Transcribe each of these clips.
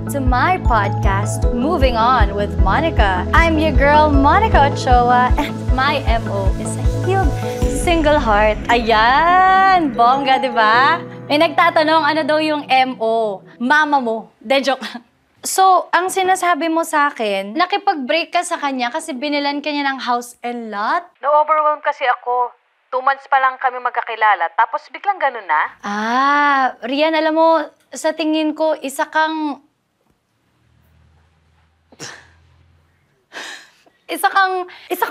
to my podcast, Moving On with Monica. I'm your girl, Monica Ochoa, and my MO is a healed single heart. Ayan! Bongga, di ba? May nagtatanong, ano daw yung MO? Mama mo. De, joke. So, ang sinasabi mo sa akin, nakipag-break ka sa kanya kasi binilan ka niya ng house and lot? Na-overwhelmed kasi ako. 2 months pa lang kami magkakilala, tapos biglang ganun na. Rian, alam mo, sa tingin ko, isa kang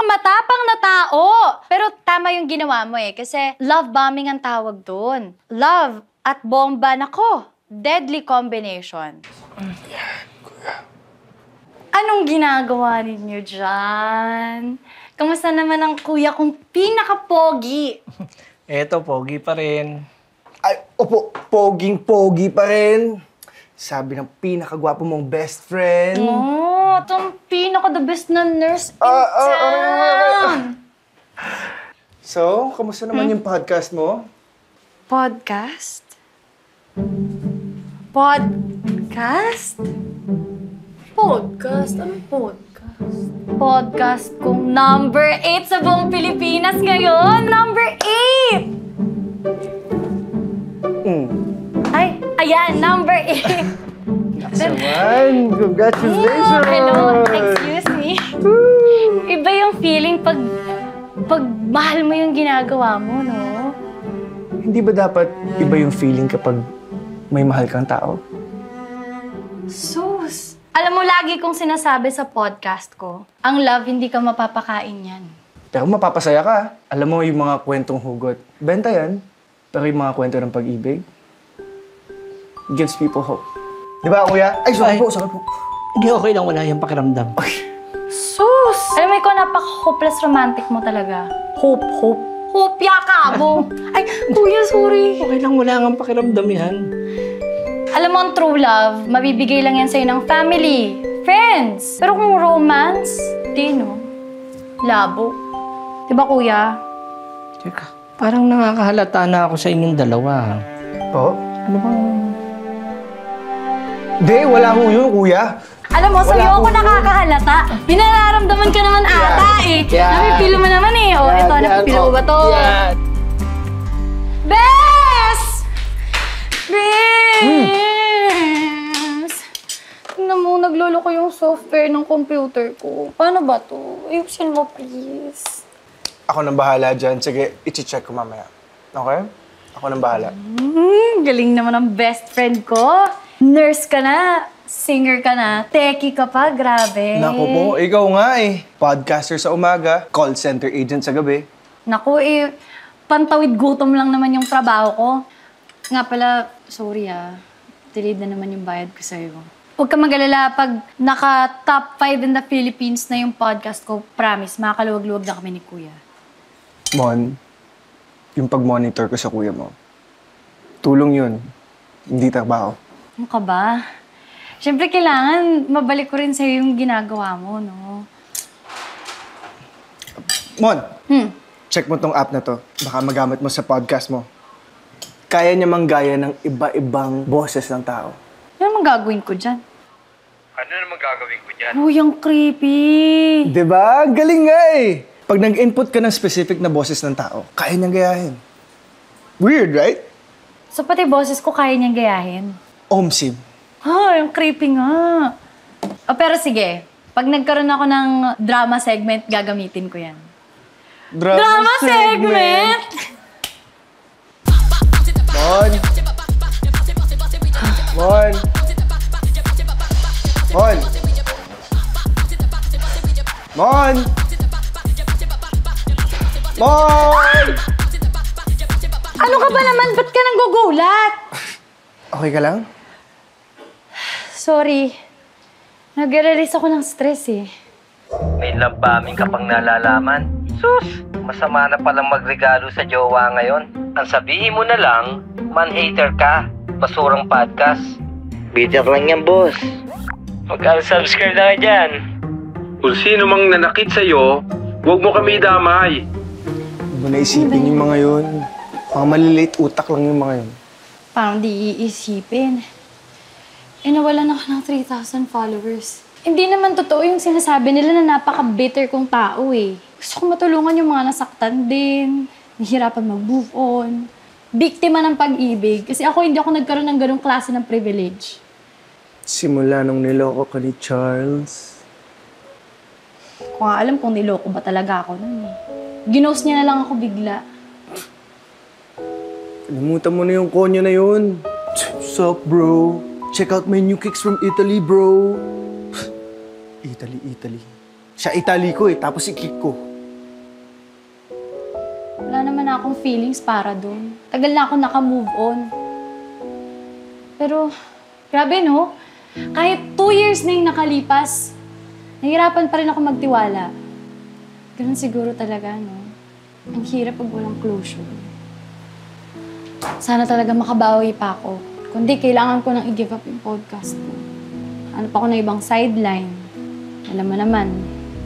matapang na tao. Pero tama yung ginawa mo eh, kasi love bombing ang tawag doon. Love at bomba, nako, deadly combination. Yan, kuya. Anong ginagawa ninyo dyan? Kamusta naman ang kuya kong pinaka-pogi? Eto, pogi pa rin. Ay, opo, poging-pogi pa rin. Sabi ng pinakagwapo mong best friend. Oh, itong pinaka-the best na nurse in town. So, kamusta naman yung podcast mo? Podcast? Podcast? Podcast? Anong podcast? Podcast kong number 8 sa buong Pilipinas ngayon. Number 8! Ay, ayan, number 8. Naman, congratulations! Hello, excuse me. Iba yung feeling pag mahal mo yung ginagawa mo, no? Hindi ba dapat iba yung feeling kapag may mahal kang tao? Sus! Alam mo, lagi kong sinasabi sa podcast ko, ang love hindi ka mapapakain yan. Pero mapapasaya ka. Alam mo yung mga kwentong hugot. Benta yan. Pero yung mga kwento ng pag-ibig, gives people hope. Di ba, kuya? Ay, sorry po. Hindi, okay lang. Wala yung pakiramdam. Sus! Alam mo, ikaw napaka-hopeless romantic mo talaga. Hope. Hopya ka mo! Ay, kuya, sorry. Okay lang. Wala nga pakiramdam yan. Alam mo, ang true love, mabibigay lang yan sa'yo ng family, friends. Pero kung romance, di, no? Labo. Diba, kuya? Teka, parang nakakahalata na ako sa inyong dalawa. Po? Ano bang... Di, wala mo yun, kuya. Alam mo, sa'yo ako nakakahalata. Pinararamdaman ka naman ata eh. Yan. Napipilo mo naman eh. O, ito, napipilo ko ba to? Yan. Bes! Tingnan mo, naglolo ko yung software ng computer ko. Paano ba to? Ayusin mo, please. Ako nang bahala dyan. Sige, iti-check ko mamaya. Okay? Ako nang bahala. Galing naman ang best friend ko. Nurse ka na, singer ka na, techie ka pa, grabe. Naku po, ikaw nga eh. Podcaster sa umaga, call center agent sa gabi. Naku pantawid gutom lang naman yung trabaho ko. Nga pala, sorry delayed na naman yung bayad ko sa'yo. Huwag ka mag-alala, pag naka-top 5 in the Philippines na yung podcast ko, promise, makakaluwag-luwag na kami ni Kuya. Mon, yung pag-monitor ko sa kuya mo, tulong yun, hindi trabaho. Ano ka ba? Siyempre, kailangan mabalik ko rin sa'yo yung ginagawa mo, no? Mon, check mo tong app na to. Baka magamit mo sa podcast mo. Kaya niya manggaya ng iba-ibang boses ng tao. Ano naman gagawin ko dyan? Ano naman gagawin ko dyan? Uy, ang creepy! Diba? Galing nga eh! Pag nag-input ka ng specific na boses ng tao, kaya niyang gayahin. Weird, right? So, pati boses ko kaya niyang gayahin? Omsim. Ay, ang creepy nga. Pero sige, pag nagkaroon ako ng drama segment, gagamitin ko yan. Drama segment? Mon! Mon! Mon! Mon! Mon! Ano ka ba naman? Ba't ka nang gugulat? Okay ka lang? Sorry. Nag-release ako ng stress eh. May lambaming ka pang nalalaman? Sus! Masama na palang magregalo sa jowa ngayon. Ang sabihin mo na lang, man-hater ka. Basurang podcast. Bitter lang yan, boss. Mag-subscribe na ka dyan. Kung sino mang nanakit sa'yo, huwag mo kami damay. Huwag mo naisipin yung mga yun. Mga maliliit utak lang yung mga yun. Parang di iisipin. nawalan ako ng 3,000 followers. Hindi naman totoo yung sinasabi nila na napaka-bitter kong tao eh. Gusto ko matulungan yung mga nasaktan din, nahihirapan mag-move on, biktima ng pag-ibig. Kasi hindi ako nagkaroon ng ganong klase ng privilege. Simula nung niloko ka ni Charles. Kung nga alam kung niloko ba talaga ako nun eh. Ginost niya na lang ako bigla. Kalimutan mo na yung konyo na yun. What's up, bro? Check out my new kicks from Italy, bro. Italy. Siya Italy ko eh, tapos i-kick ko. Wala naman akong feelings para dun. Tagal na ako naka-move on. Pero, grabe no? Kahit 2 years na yung nakalipas, nahihirapan pa rin ako magtiwala. Ganun siguro talaga, no? Ang hirap pag walang closure. Sana talaga makabawi pa ako. Kundi kailangan ko nang i-give up yung podcast ko. Ano pa ako na ibang sideline. Alam mo naman,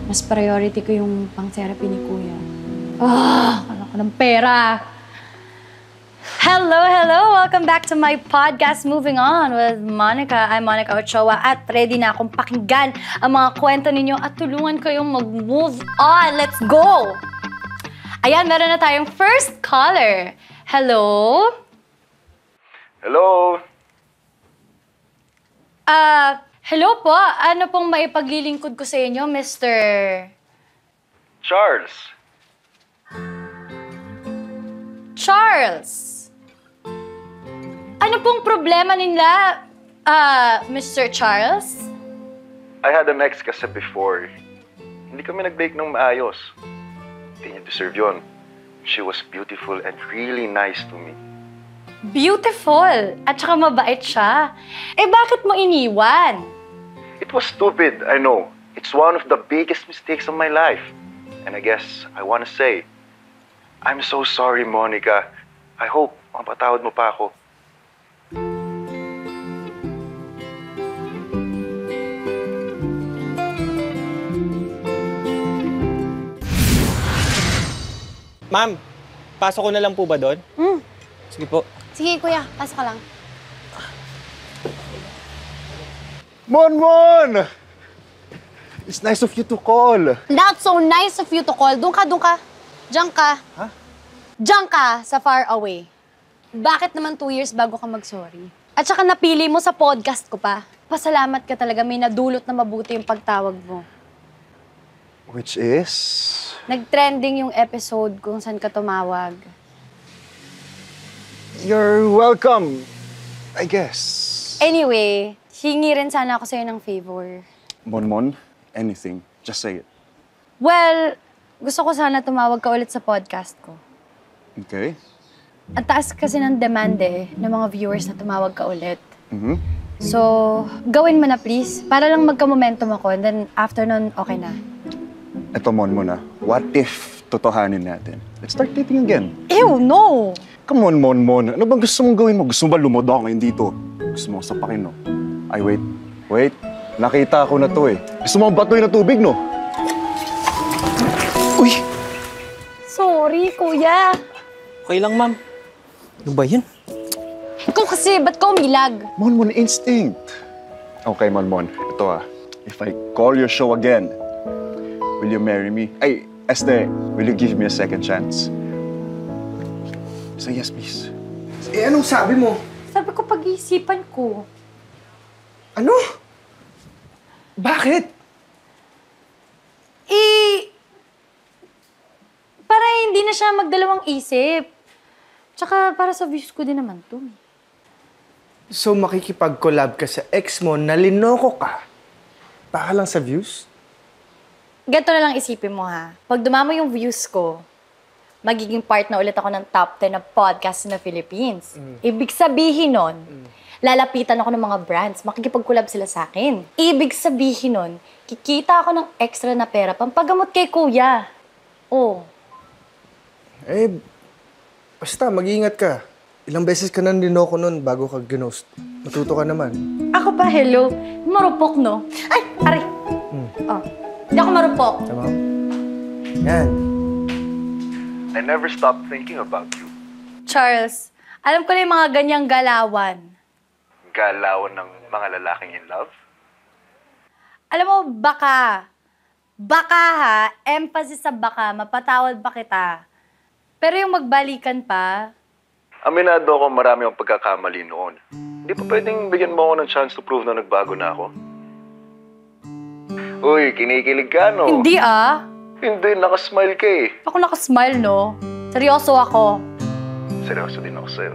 mas priority ko yung pang-therapy ni Kuya. Wala ko ng pera. Hello! Welcome back to my podcast, Moving On with Monica. I'm Monica Ochoa at ready na akong pakinggan ang mga kwento ninyo at tulungan kayong mag-move on. Let's go! Ayan, meron na tayong first caller. Hello? Hello? Hello po. Ano pong maipaglilingkod ko sa inyo, Mr. Charles. Charles? Ano pong problema nila, Mr. Charles? I had an ex kasi before. Hindi kami nag-break ng maayos. Hindi niya deserve yun. She was beautiful and really nice to me. Beautiful! At saka mabait siya. Bakit mo iniwan? It was stupid, I know. It's one of the biggest mistakes of my life. And I guess I want to say, I'm so sorry, Monica. I hope mapatawad mo pa ako. Ma'am, pasok ko na lang po ba doon? Sige po. Sige, kuya. Pasok ka lang. Mon! It's nice of you to call. Not so nice of you to call. Doon ka. Diyan ka. Ha? Diyan ka sa far away. Bakit naman 2 years bago ka mag-sorry? At saka napili mo sa podcast ko pa. Pasalamat ka talaga. May nadulot na mabuti yung pagtawag mo. Which is? Nag-trending yung episode kung saan ka tumawag. You're welcome, I guess. Anyway, hingi rin sana ako sa'yo ng favor. Mon, anything. Just say it. Well, gusto ko sana tumawag ka ulit sa podcast ko. Okay. Ang taas kasi ng demand ng mga viewers na tumawag ka ulit. Mm-hmm. So, gawin mo na please. Para lang magka-momentum ako and then after nun, okay na. Eto, Mon muna. What if totohanin natin? Let's start dating again. Ew, no! Come on, Mon. Ano bang gusto mong gawin mo? Gusto mo ba lumodo ako ngayon dito? Gusto mo sapakin, no? Ay, wait. Nakita ko na to eh. Gusto mo batoy na tubig, no? Uy! Sorry, kuya. Okay lang, ma'am. Ano ba yan? Ikaw kasi, ba't ka umilag? Mon, instinct. Okay, Mon. Ito if I call your show again, will you marry me? Ay, Este, will you give me a second chance? Say yes, please. Anong sabi mo? Sabi ko, pag-iisipan ko. Ano? Bakit? Para hindi na siya magdalawang isip. Tsaka para sa views ko din naman to. So makikipag-collab ka sa ex mo na linoko ka? Para lang sa views? Ganito na lang isipin mo ha. Pag dumamo yung views ko, magiging part na ulit ako ng top 10 na podcast na Philippines. Ibig sabihin nun, lalapitan ako ng mga brands, makikipag-collab sila sa akin. Ibig sabihin nun, kikita ako ng extra na pera pampagamot kay kuya. Oh. Basta mag-iingat ka. Ilang beses ka nang linoko nun bago ka ginost. Matuto ka naman. Ako pa, hello. Marupok, no? Ay, aray. Oh. Hindi ako marupok. Tama? Yan. I never stopped thinking about you. Charles, alam ko na yung mga ganyang galawan. galawan ng mga lalaking in love? Alam mo, baka ha, emphasis sa baka, mapatawad pa kita. Pero yung magbalikan pa, Aminado ako marami ang pagkakamali noon. Hindi pa pwedeng bigyan mo ako ng chance to prove na nagbago na ako? Uy, kinikilig ka, no? hindi ah. Hindi, nakasmile ka eh. Ako nakasmile, no? Seryoso ako. Seryoso din ako sa'yo.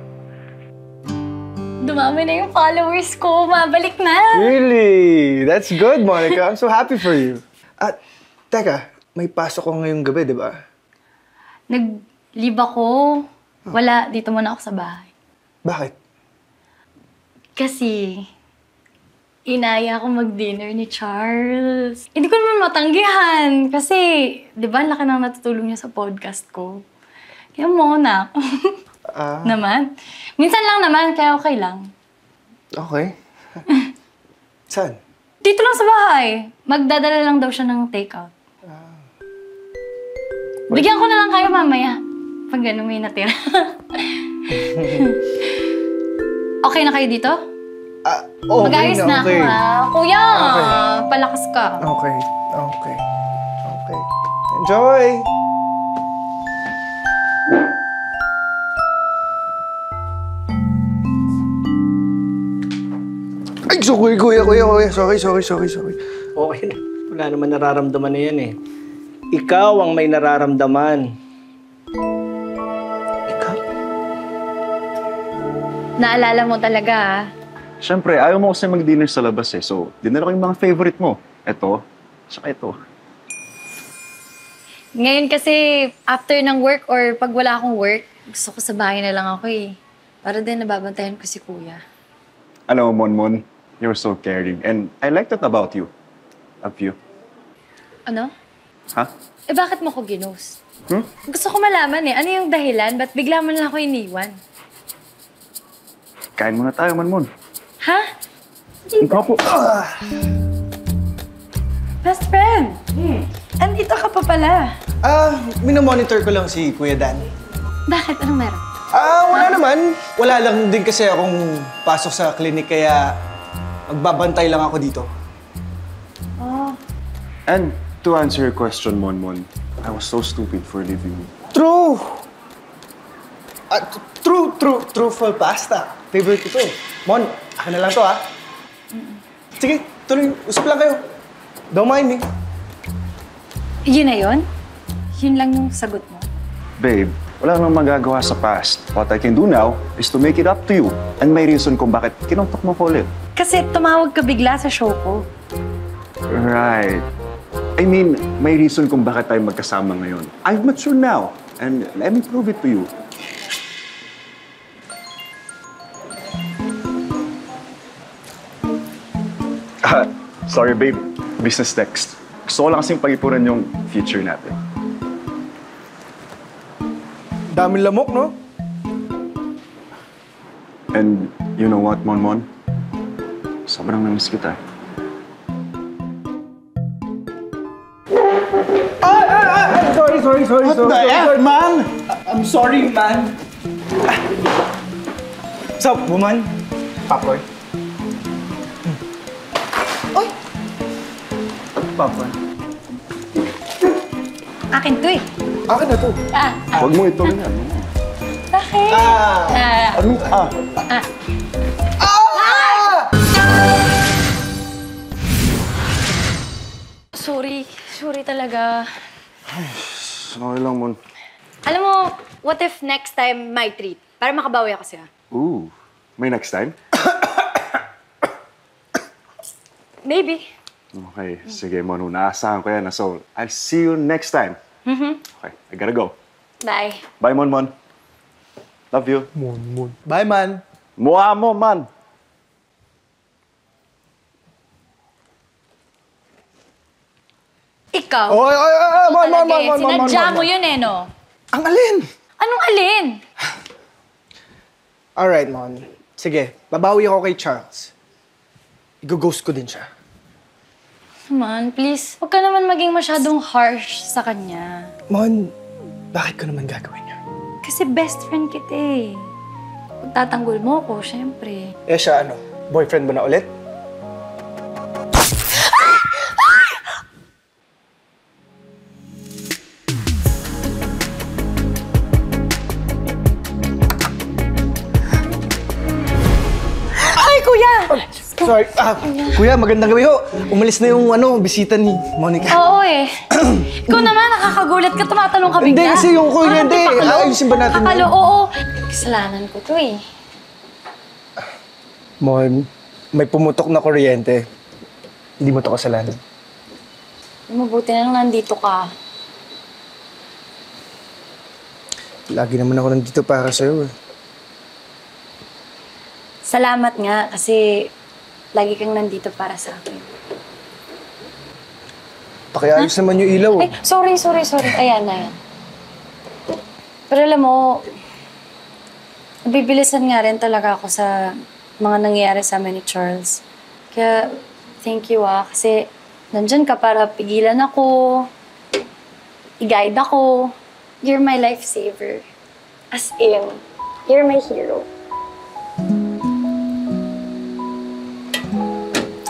Dumami na yung followers ko, mabalik na. Really? That's good, Monica. I'm so happy for you. At, teka, may pasok ko ngayong gabi, di ba? Nag-leave ako. Wala, dito muna ako sa bahay. Bakit? Kasi, inaya ako mag-dinner ni Charles. Hindi ko naman matanggihan. Kasi, di ba, ang laki nang natutulong niya sa podcast ko. Kaya muna. Naman. Minsan lang naman, kaya okay lang. Okay. Saan? Dito lang sa bahay. Magdadala lang daw siya ng take-out. Bigyan ko na lang kayo mamaya. Pag gano'n may natira. Okay na kayo dito? Okay Mag-ayos na ako, okay. ha? Kuya, Okay. palakas ka. Okay. Enjoy! Ay, kuya. Sorry. Okay na. Wala naman nararamdaman na yan eh. Ikaw ang may nararamdaman. Ikaw? Naalala mo talaga, ha? Siyempre, ayaw mo kasi mag-dinner sa labas eh. So, dinner ko yung mga favorite mo. Ito, saka ito. Ngayon kasi, after ng work or pag wala akong work, gusto ko sa bahay na lang ako eh. Para din nababantayan ko si kuya. Alam mo, Monmon, you're so caring. And I like that about you. Of you. Ano? Ha? Eh bakit mo ko ginos? Gusto ko malaman eh. Ano yung dahilan? Ba't bigla mo lang ako iniwan? Kain muna tayo, Monmon. Ha? Ikaw po. Best friend! Andito ka pa pala. Minomonitor ko lang si Kuya Dan. Bakit? Anong meron? Wala naman. Wala lang din kasi akong pasok sa clinic kaya magbabantay lang ako dito. And to answer your question, Monmon, I was so stupid for leaving you. True! Truffle pasta. Favorite ko to. Mon, akin na lang to, ha? Sige, tuloy. Usap lang kayo. Don't mind me. Yun na yun? Yun lang yung sagot mo? Babe, wala nang magagawa sa past. What I can do now is to make it up to you. And may reason kung bakit kinontak mo ko ulit. Kasi tumawag ka bigla sa show ko. Right. I mean, may reason kung bakit tayo magkasama ngayon. I'm mature now. And let me prove it to you. Sorry, babe. Business text. Gusto ko lang kasing pag-ipunan yung future natin. Daming lamok, no? And you know what, Monmon? Sobrang namiss kita. Sorry. What the F, man? I'm sorry, man. What's up, woman? Popcorn. Oy! Popcorn. Akin to eh. Akin na to. Huwag mo ito rin yan. Bakit? Ano? Sorry talaga. Sorry lang, Mon. Alam mo, what if next time my treat? Para makabawi ako siya. Ooh. May next time? Maybe. Okay, sige, Mon. Naasahan ko yan. So, I'll see you next time. Okay, I gotta go. Bye. Bye, Mon. Love you. Bye, man. Mukha mo, man. Ikaw? Mon. Sinadya mo yun eh, no? Ang alin? Anong alin? Alright, Mon. Sige, babawi ako kay Charles. I-ghost ko din siya. Man, please. Huwag ka naman maging masyadong harsh sa kanya. Mon, bakit ko naman gagawin yun? Kasi best friend kita eh. Pagtatanggol mo ako, syempre. Eh siya ano? Boyfriend mo na ulit? Ay, kuya! Sorry. Kuya, magandang gabi ho. Umalis na yung bisita ni Monica. Oo eh. Ikaw naman, nakakagulat ka, tumatalong ka bigla. Hindi, kasi yung kuryente, ayusin ba natin Kakalo, yun? oo. Kasalanan ko to eh. Mon, may pumutok na kuryente. Hindi mo to kasalanan. Mabuti na lang nandito ka. Lagi naman ako nandito para sa'yo eh. Salamat nga kasi lagi kang nandito para sa akin. Pakiayos naman yung ilaw. Ay, sorry. Ayan. Pero alam mo, nabibilisan nga rin talaga ako sa mga nangyayari sa amin ni Charles. Kaya, thank you kasi nandyan ka para pigilan ako, i-guide ako. You're my lifesaver. As in, you're my hero.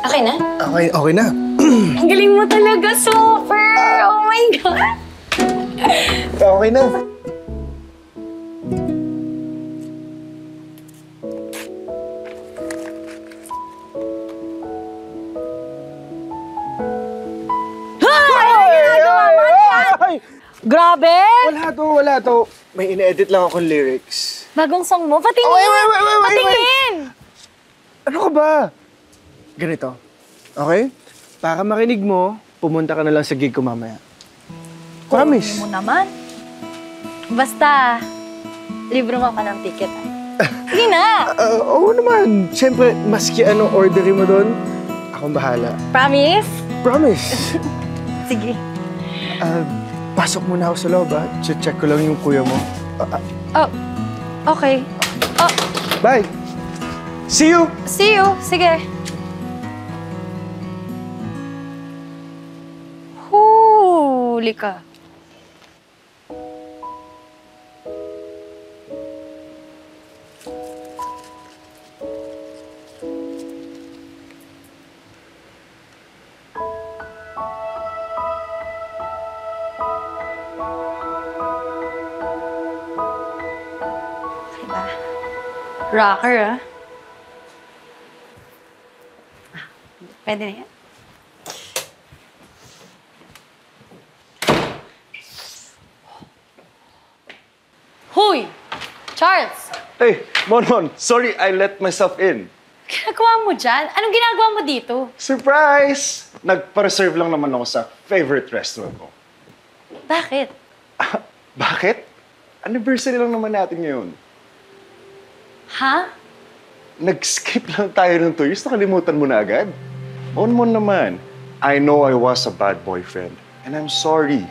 Okay na? Okay na. Ang galing mo talaga, super! Oh my God! Okay na. Grabe! Wala to. May ine-edit lang akong lyrics. Bagong song mo? Patingin! Wait. Patingin! Ano ka ba? Ganito. Okay? Para marinig mo, pumunta ka na lang sa gig ko mamaya. Promise. Mo naman. Basta, libre mo pa ng ticket. Sige na! Oo naman. Siyempre, maski ano orderin mo doon, akong bahala. Promise? Promise. Sige. Pasok muna ako sa loob, ha? Check ko lang yung kuya mo. Oh, okay. Oh, Bye! See you! see you. Sige. Huli ka. Diba? Rocker, ah. Pwede na yan. Huy! Charles! Hey, Mon, sorry I let myself in. Ginagawa mo dyan? Anong ginagawa mo dito? Surprise! Nagpa-reserve lang naman ako sa favorite restaurant ko. Bakit? Bakit? Anniversary lang naman natin ngayon. Ha? Nag-skip lang tayo ng 2 years, nakalimutan mo na agad. Mon naman, I know I was a bad boyfriend. And I'm sorry.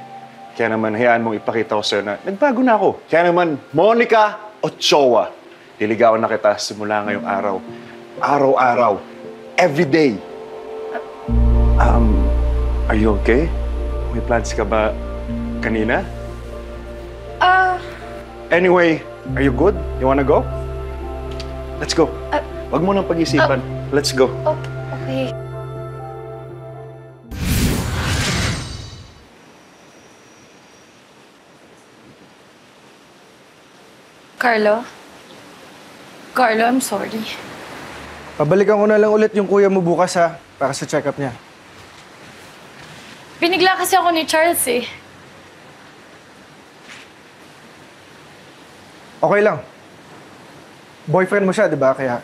Kaya naman, hayaan mong ipakita ko sa'yo na nagbago na ako. Kaya naman, Monica Ochoa. Diligawan na kita simula ngayong araw. Araw-araw. Every day. Are you okay? May plans ka ba kanina? Anyway, are you good? You wanna go? Let's go. Wag mo nang pag-isipan. Let's go. Oh, okay. Carlo, I'm sorry. Pabalikan ko na lang ulit yung kuya mo bukas, ha? Para sa check-up niya. Binigla kasi ako ni Charles eh. Okay lang. Boyfriend mo siya, di ba? Kaya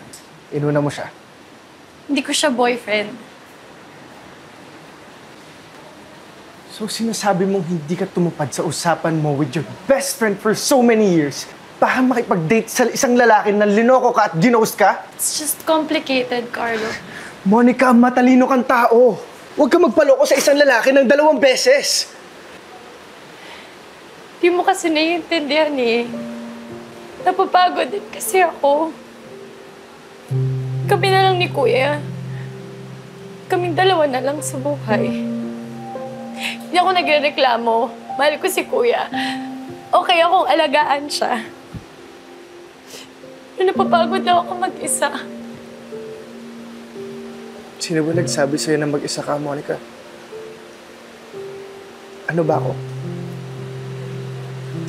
inuna mo siya. Hindi ko siya boyfriend. So sinasabi mong hindi ka tumupad sa usapan mo with your best friend for so many years para makipag-date sa isang lalaki na linoko ka at ginost ka? It's just complicated, Carlo. Monica, matalino kang tao. Huwag ka magpaloko sa isang lalaki ng 2 beses. Di mo kasi naiintindihan eh. Napapagod din kasi ako. Kami na lang ni Kuya. Kaming 2 na lang sa buhay. Hindi ako nagrereklamo. Mahal ko si Kuya. Okay akong alagaan siya. Pero napapagod na ako mag-isa. Sino ba nagsabi sa'yo na mag-isa ka, Monica? Ano ba ako?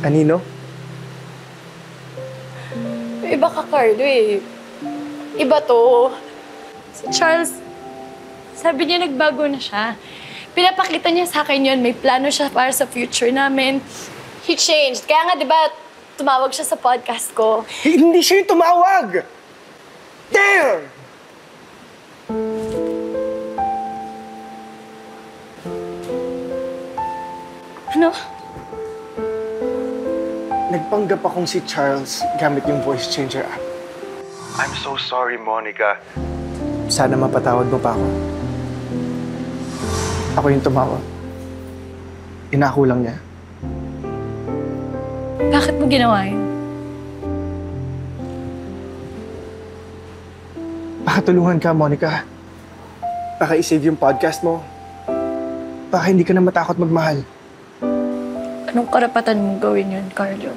Anino? Iba ka, Carlo eh. Iba to. Si Charles, sabi niya nagbago na siya. Pinapakita niya sa akin yun. May plano siya para sa future namin. He changed. Kaya nga, di ba, tumawag siya sa podcast ko. Hindi siya yung tumawag! Damn! Ano? Nagpanggap akong si Charles gamit yung voice changer app. I'm so sorry, Monica. Sana mapatawad mo pa ako. Ako yung tumawag. Inako lang niya. Bakit mo ginawa yun? Baka tulungan ka, Monica. Baka i-save yung podcast mo. Baka hindi ka na matakot magmahal. Anong karapatan mong gawin yun, Carlo?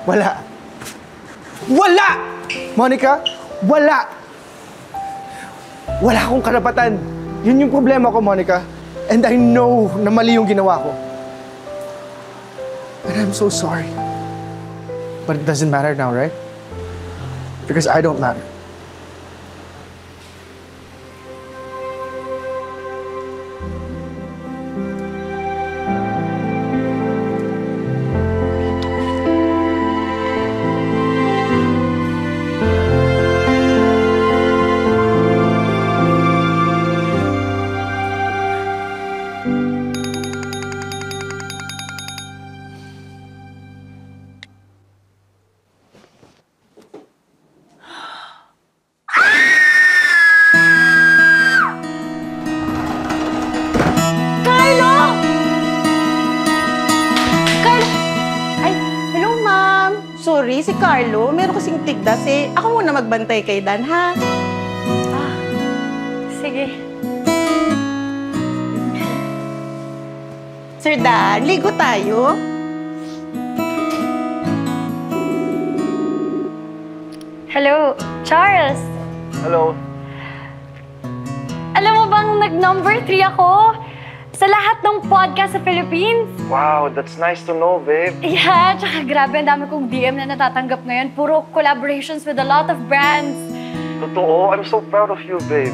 Wala. Wala! Monica, wala! Wala akong karapatan. Yun yung problema ko, Monica. And I know na mali yung ginawa ko. And I'm so sorry. But it doesn't matter now, right? Because I don't matter. Sorry, si Carlo. Meron kasing tigdas eh. Ako muna magbantay kay Dan, ha? Sige. Sir Dan, ligo tayo. Hello, Charles. Hello. Alam mo bang nag-number 3 ako sa lahat ng podcast sa Philippines? Wow, that's nice to know, babe. Yeah, tsaka grabe, ang dami kong DM na natatanggap ngayon. Puro collaborations with a lot of brands. Totoo, I'm so proud of you, babe.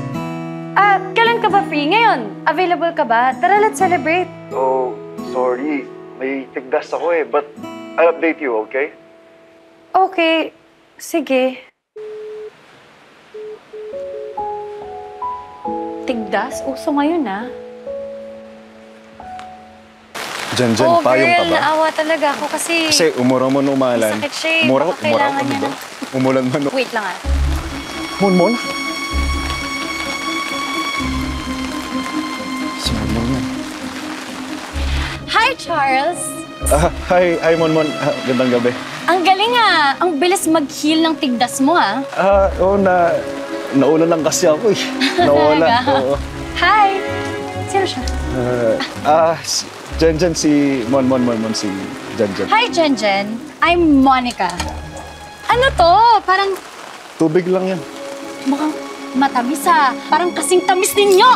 Kailan ka ba free? Ngayon, available ka ba? Tara, let's celebrate. Oh, sorry. May tigdas ako eh, but I'll update you, okay? Okay, sige. Tigdas? Uso ngayon, Jen, Oh, payong ka girl, ba? naawa talaga ako kasi... Kasi umura mo na umalan. Masakit siya eh. Umura Baka kailangan niya ba? Umulan man. Wait lang Mon? Si Mon yan. Hi, Charles! Hi, Mon. Gandang gabi. Ang galing Ang bilis mag-heal ng tigdas mo Oo, nauna lang kasi ako eh. Nawala. Oo. Hi! Sino siya? Jen, si Mon, si Jen. Hi, Jen. I'm Monica. Ano to? Parang Tubig lang yan. mukhang matamis Parang kasing tamis ninyo!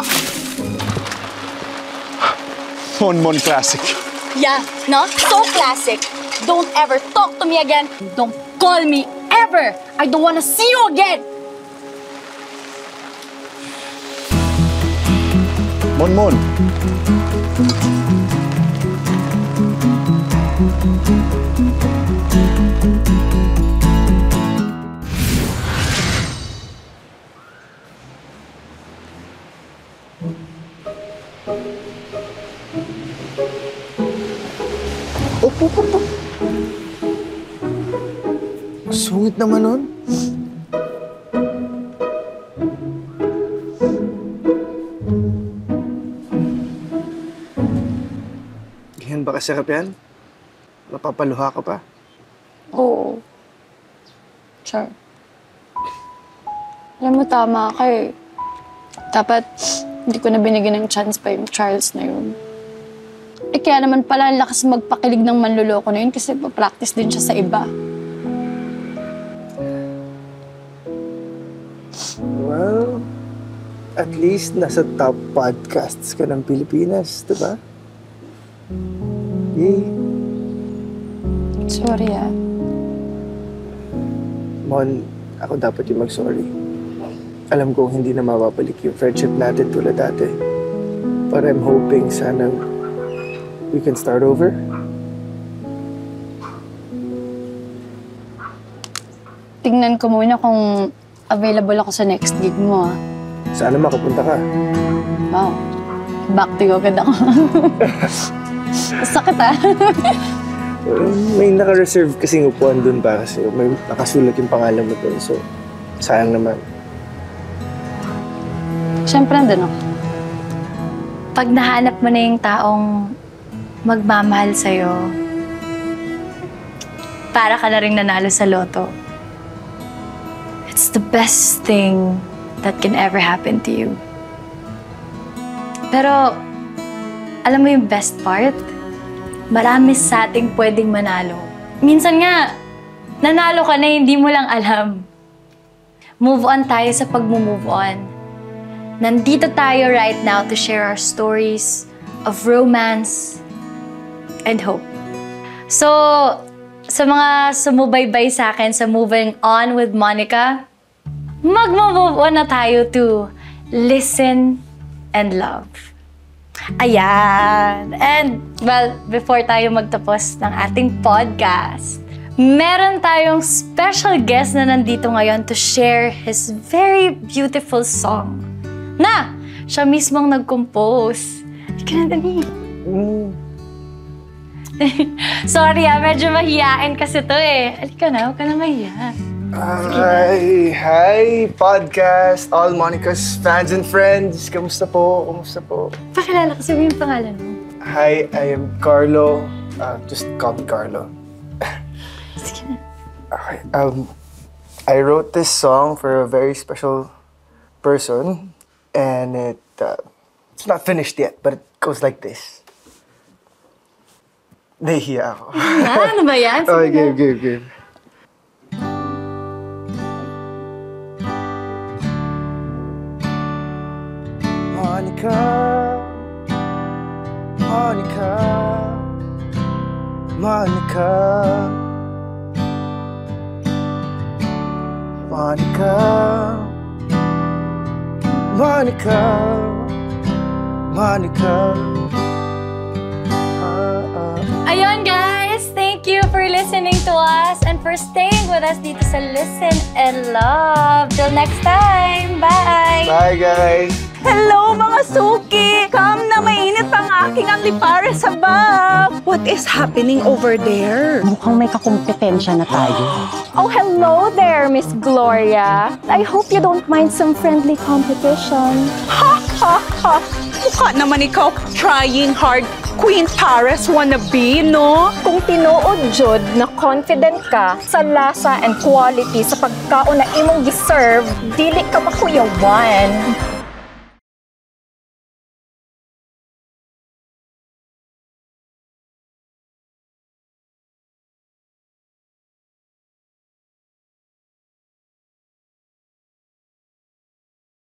Mon Classic. Yeah, no? So classic. Don't ever talk to me again. Don't call me ever. I don't wanna see you again. Mon. Opo. Sungit naman nun. Ganyan ba kasarap yan? Napapaluha ka pa? Oo. Char. Alam mo, tama ka eh. Dapat hindi ko na binigyan ng chance pa yung Charles na yun. Kaya naman pala ang lakas magpakilig ng manluloko na yun kasi pa-practice din siya sa iba. At least nasa top podcasts ka ng Pilipinas, diba? Yay! Sorry Mon, ako dapat yung mag-sorry. Alam ko hindi na mababalik yung friendship natin tulad dati. But I'm hoping sana we can start over. Tingnan ko muna kung available ako sa next gig mo, ah. Sana makapunta ka. Wow. Back to you agad ako. Sakit, ah. May naka-reserve kasing upuan dun para sa'yo. May nakasulat yung pangalan mo dun. So, sayang naman. Siyempre, nandun ako. Pag nahanap mo na yung taong magmamahal sa'yo, para ka na rin nanalo sa loto. It's the best thing that can ever happen to you. Pero, alam mo yung best part? Marami sa ating pwedeng manalo. Minsan nga, nanalo ka na hindi mo lang alam. Move on tayo sa pag-move on. Nandito tayo right now to share our stories of romance and hope. So, sa mga sumubaybay sa akin sa Moving On with Monica, mag-move on na tayo to listen and love. Ayan. And, well, before tayo magtapos ng ating podcast, meron tayong special guest na nandito ngayon to share his very beautiful song na siya mismong nag-compose. Hindi ka na dali. Sorry medyo mahiyain kasi to eh. Halika na, huwag ka na mahiya. Hi, podcast, all Monica's fans and friends. Kamusta po? Pakilala kasi mo yung pangalan mo. Hi, I am Carlo. Just call me Carlo. Sige na. Okay, I wrote this song for a very special person, and it's not finished yet, but it goes like this. Nahihiya ako. Ano ba yan? Sige Okay, na. game. Monica, Ayun guys, thank you for listening to us and for staying with us dito sa Listen and Love. Till next time, bye! Bye, guys! Hello, mga suki! Come na mainit pang aking alipare sa bag! What is happening over there? Mukhang may kakumpetensya na tayo. Oh, hello there, Miss Gloria. I hope you don't mind some friendly competition. Ha, ha, ha! Mukha naman ikaw trying hard. Queen Paris wannabe, no? Kung tinuod, Jud, na confident ka sa lasa and quality sa pagkaon na imong deserve, dili ka makuyawan.